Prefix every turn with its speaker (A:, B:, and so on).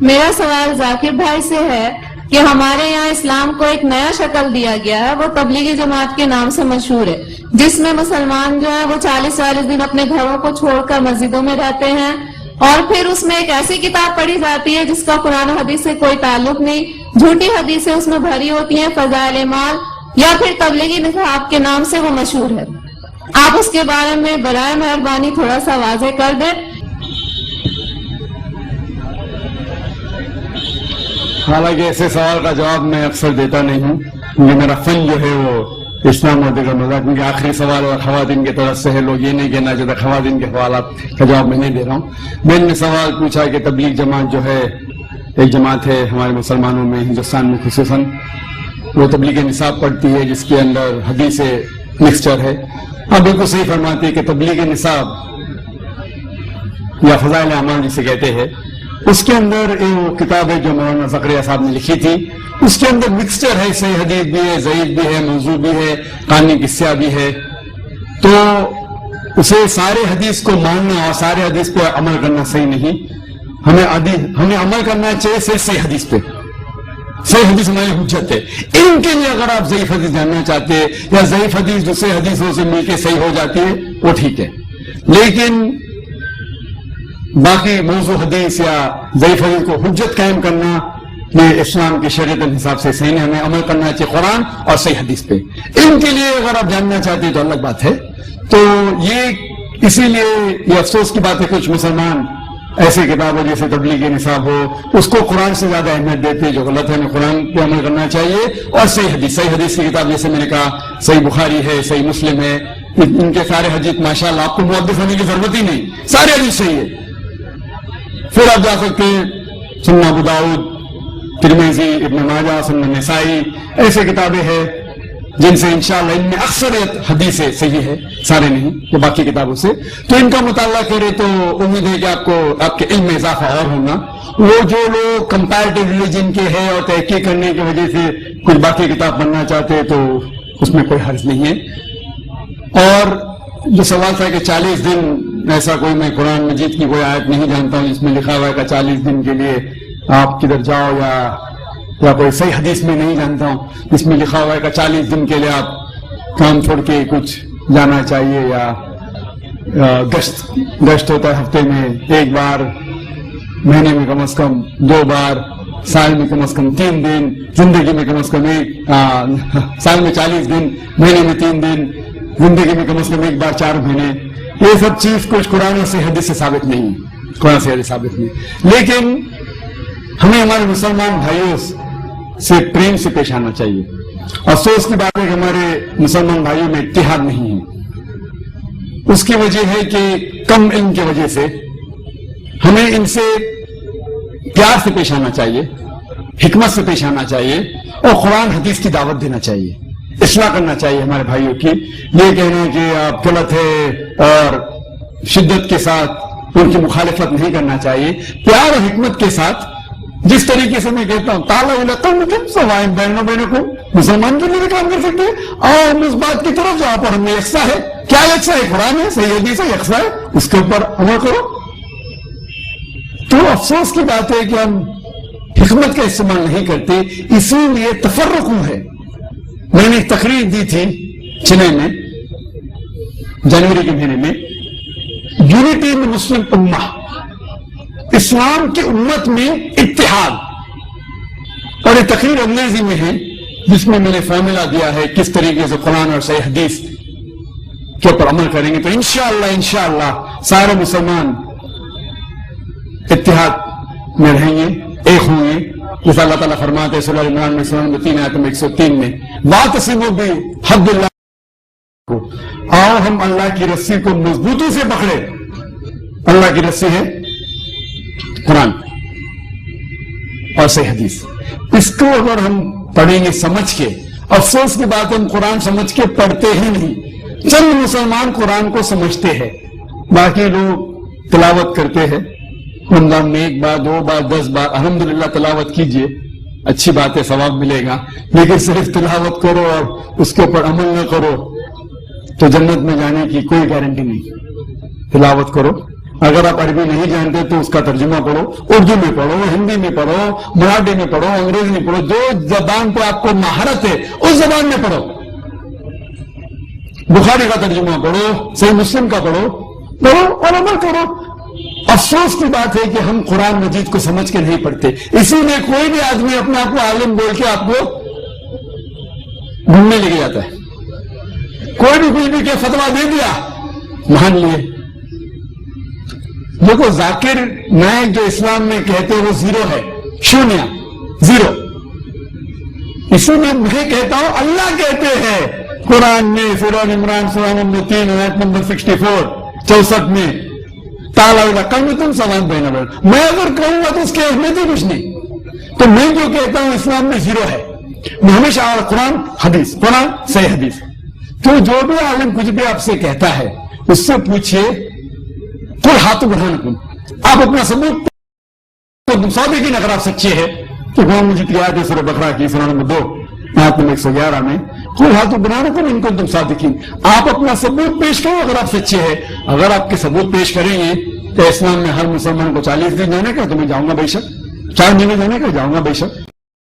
A: میرا سوال ذاکر بھائی سے ہے کہ ہمارے یہاں اسلام کو ایک نیا شکل دیا گیا ہے، وہ تبلیغی جماعت کے نام سے مشہور ہے، جس میں مسلمان جو ہے وہ 40 دن اپنے گھروں کو چھوڑ کر مسجدوں میں رہتے ہیں، اور پھر اس میں ایک ایسی کتاب پڑھی جاتی ہے جس کا قرآن و حدیث سے کوئی تعلق نہیں، جھوٹی حدیثیں اس میں بھری ہوتی ہیں، فضائل اعمال یا پھر تبلیغی نصاب کے نام سے وہ مشہور ہے۔ آپ اس کے بارے میں برائے مہربانی تھوڑا سا واضح کر دیں۔
B: حالانکہ ایسے سوال کا جواب میں اکثر دیتا نہیں ہوں، کیونکہ میرا فن جو ہے وہ اسلام اور دیگر مذاہب، کیونکہ آخری سوال اور خواتین کی طرف سے ہے، لوگ یہ نہیں کہنا چاہتے خواتین کے سوالات کا جواب میں نہیں دے رہا ہوں۔ میں نے سوال پوچھا کہ تبلیغ جماعت جو ہے ایک جماعت ہے ہمارے مسلمانوں میں، ہندوستان میں خصوصاً، وہ تبلیغ نصاب پڑھتی ہے جس کے اندر حدیث مکسچر ہے۔ آپ بالکل صحیح فرماتے ہیں کہ تبلیغ نصاب یا فضائل اعمال جسے کہتے ہیں، اس کے اندر ایک کتاب ہے جو مولانا زکریا صاحب نے لکھی تھی، اس کے اندر مکسچر ہے، صحیح حدیث بھی ہے، ضعیف بھی ہے، موضوع بھی ہے، قانونی قصہ بھی ہے، تو اسے سارے حدیث کو ماننا اور سارے حدیث پہ عمل کرنا صحیح نہیں۔ ہمیں عمل کرنا چاہیے صحیح حدیث پہ، صحیح حدیث ہماری حجت ہے۔ ان کے لیے اگر آپ ضعیف حدیث جاننا چاہتے ہیں یا ضعیف حدیث دوسرے حدیثوں سے مل کے صحیح ہو جاتی ہے وہ ٹھیک ہے، لیکن باقی موضوع حدیث یا ضعیف حدیث کو حجت قائم کرنا یہ اسلام کی شریعت کے حساب سے صحیح نہیں، ہمیں عمل کرنا چاہیے قرآن اور صحیح حدیث پہ۔ ان کے لیے اگر آپ جاننا چاہتے ہیں تو الگ بات ہے۔ تو یہ اسی لیے یہ افسوس کی بات ہے کچھ مسلمان ایسی کتابیں جیسے تبلیغ نصاب ہو اس کو قرآن سے زیادہ اہمیت دیتے ہیں، جو غلط ہے، ہمیں قرآن پہ عمل کرنا چاہیے، اور صحیح حدیث کی کتاب جیسے میں نے کہا صحیح بخاری ہے، صحیح مسلم ہے، ان کے سارے حدیث ماشاءاللہ آپ کو محدث ہونے کی ضرورت ہی نہیں، سارے حدیث صحیح ہے۔ پھر آپ جا سکتے ہیں سنن ابو داؤد، ترمذی، ابن ماجہ، سنن نسائی، ایسے کتابیں ہیں جن سے انشاءاللہ ان میں اکثریت حدیثیں صحیح ہے، سارے نہیں کہ باقی کتابوں سے، تو ان کا مطالعہ کرے تو امید ہے کہ آپ کے علم میں اضافہ اور ہوگا۔ وہ جو لوگ کمپیریٹیو ریلیجن کے ہیں اور تحقیق کرنے کی وجہ سے کچھ باقی کتاب پڑھنا چاہتے ہیں تو اس میں کوئی حرج نہیں ہے۔ اور جو سوال تھا کہ 40 دن، ایسا کوئی میں قرآن مجید کی کوئی آیت نہیں جانتا ہوں جس میں لکھا ہوا ہے کہ 40 دن کے لیے آپ کدھر جاؤ، یا کوئی صحیح حدیث میں نہیں جانتا ہوں جس میں لکھا ہوا ہے کہ 40 دن کے لیے آپ کام چھوڑ کے کچھ جانا چاہیے، یا گشت ہوتا ہے ہفتے میں 1 بار، مہینے میں کم از کم 2 بار، سال میں کم از کم 3 دن، زندگی میں کم از کم سال میں 40 دن، مہینے میں 3 دن، زندگی میں کم از کم 1 بار 4 مہینے، یہ سب چیز کچھ قرآن سے حدیث سے ثابت نہیں ہے، قرآن سے حدیث ثابت نہیں، لیکن ہمیں ہمارے مسلمان بھائیوں سے پریم سے پیش آنا چاہیے۔ افسوس کی بات ہے کہ ہمارے مسلمان بھائیوں میں اتحاد نہیں ہے، اس کی وجہ ہے کہ کم علم کی وجہ سے ہمیں ان سے پیار سے پیش آنا چاہیے، حکمت سے پیش آنا چاہیے، اور قرآن حدیث کی دعوت دینا چاہیے، اصلاح کرنا چاہیے ہمارے بھائیوں کی۔ یہ کہنا کہ آپ غلط ہے اور شدت کے ساتھ ان کی مخالفت نہیں کرنا چاہیے، پیار اور حکمت کے ساتھ، جس طریقے سے میں کہتا ہوں مسلمان کے لیے کام کر سکتے ہیں، اور ہم اس بات کی طرف جہاں پر ہم نے یکساں ہے، کیا یکساں ہے؟ قرآن ہے، صحیح حدیث ہے، یکساں ہے، اس کے اوپر عمل کرو۔ تو افسوس کی بات ہے کہ ہم حکمت کا استعمال نہیں کرتے، اسی لیے تفرق ہے۔ میں نے ایک تقریر دی تھی چنئی میں جنوری کے مہینے میں، یونٹی ان مسلم امہ، اسلام کی امت میں اتحاد، اور یہ تقریر انگریزی میں ہے جس میں نے فارمولا دیا ہے کس طریقے سے قرآن اور صحیح حدیث کے اوپر عمل کریں گے تو انشاءاللہ سارے مسلمان اتحاد میں رہیں گے، ایک ہوں گے، جیسا اللہ تعالیٰ فرماتے ہیں سورہ عمران میں سورہ 3 آیت 103 میں، وَاعْتَصِمُوا بِحَبْلِ اللَّهِ، آؤ ہم اللہ کی رسی کو مضبوطی سے پکڑے۔ اللہ کی رسی ہے قرآن اور صحیح حدیث، اس کو اگر ہم پڑھیں گے سمجھ کے، افسوس کی بات ہے ہم قرآن سمجھ کے پڑھتے ہی نہیں، چند مسلمان قرآن کو سمجھتے ہیں، باقی لوگ تلاوت کرتے ہیں، رمضان میں 1 بار 2 بار 10 بار، الحمدللہ تلاوت کیجئے، اچھی بات ہے، ثواب ملے گا، لیکن صرف تلاوت کرو اور اس کے اوپر عمل نہ کرو تو جنت میں جانے کی کوئی گارنٹی نہیں۔ تلاوت کرو، اگر آپ عربی نہیں جانتے تو اس کا ترجمہ پڑھو، اردو میں پڑھو، ہندی میں پڑھو، مراٹھی میں پڑھو، انگریزی میں پڑھو، جو زبان پہ آپ کو مہارت ہے اس زبان میں پڑھو. بخاری کا ترجمہ پڑھو، صحیح مسلم کا پڑھو اور عمل کرو. افسوس کی بات ہے کہ ہم قرآن مجید کو سمجھ کے نہیں پڑھتے، اسی لیے کوئی بھی آدمی اپنے آپ کو عالم بول کے آپ کو گھومنے لے کے جاتا ہے. کوئی بھی کچھ بھی کہ فتویٰ دے دیا مان لیے. دیکھو ذاکر نائک جو اسلام میں کہتے ہیں وہ زیرو ہے، شونیہ، زیرو. اسی میں میں کہتا ہوں اللہ کہتے ہیں قرآن میں سورہ عمران سورہ نمبر 3 آیت نمبر 64 میں تالا کل میں تم سوال بہنا بول. میں اگر کہوں گا تو اس کی اہمیت ہی کچھ نہیں. تو میں جو کہتا ہوں اسلام میں زیرو ہے. میں ہمیشہ قرآن حدیث، قرآن صحیح حدیث. تو جو بھی عالم کچھ بھی آپ سے کہتا ہے اس سے پوچھئے کل ہاتھ بڑھانا کن، آپ اپنا ثبوت صادقین اگر آپ سچے ہیں تو قرآن مجید کی آیت ہے سورہ بقرہ کی سورہ نمبر 2 آیت نمبر 111 میں کل ہاتھ بڑھانا کن ان کو تم صادقین. آپ اپنا ثبوت پیش کرو اگر آپ سچے ہیں. اگر آپ کے ثبوت پیش کریں گے تو اسلام میں ہر مسلمان کو 40 دن جانے کا، تو میں جاؤں گا بے شک. 4 مہینے جانے کا جاؤں گا بے شک.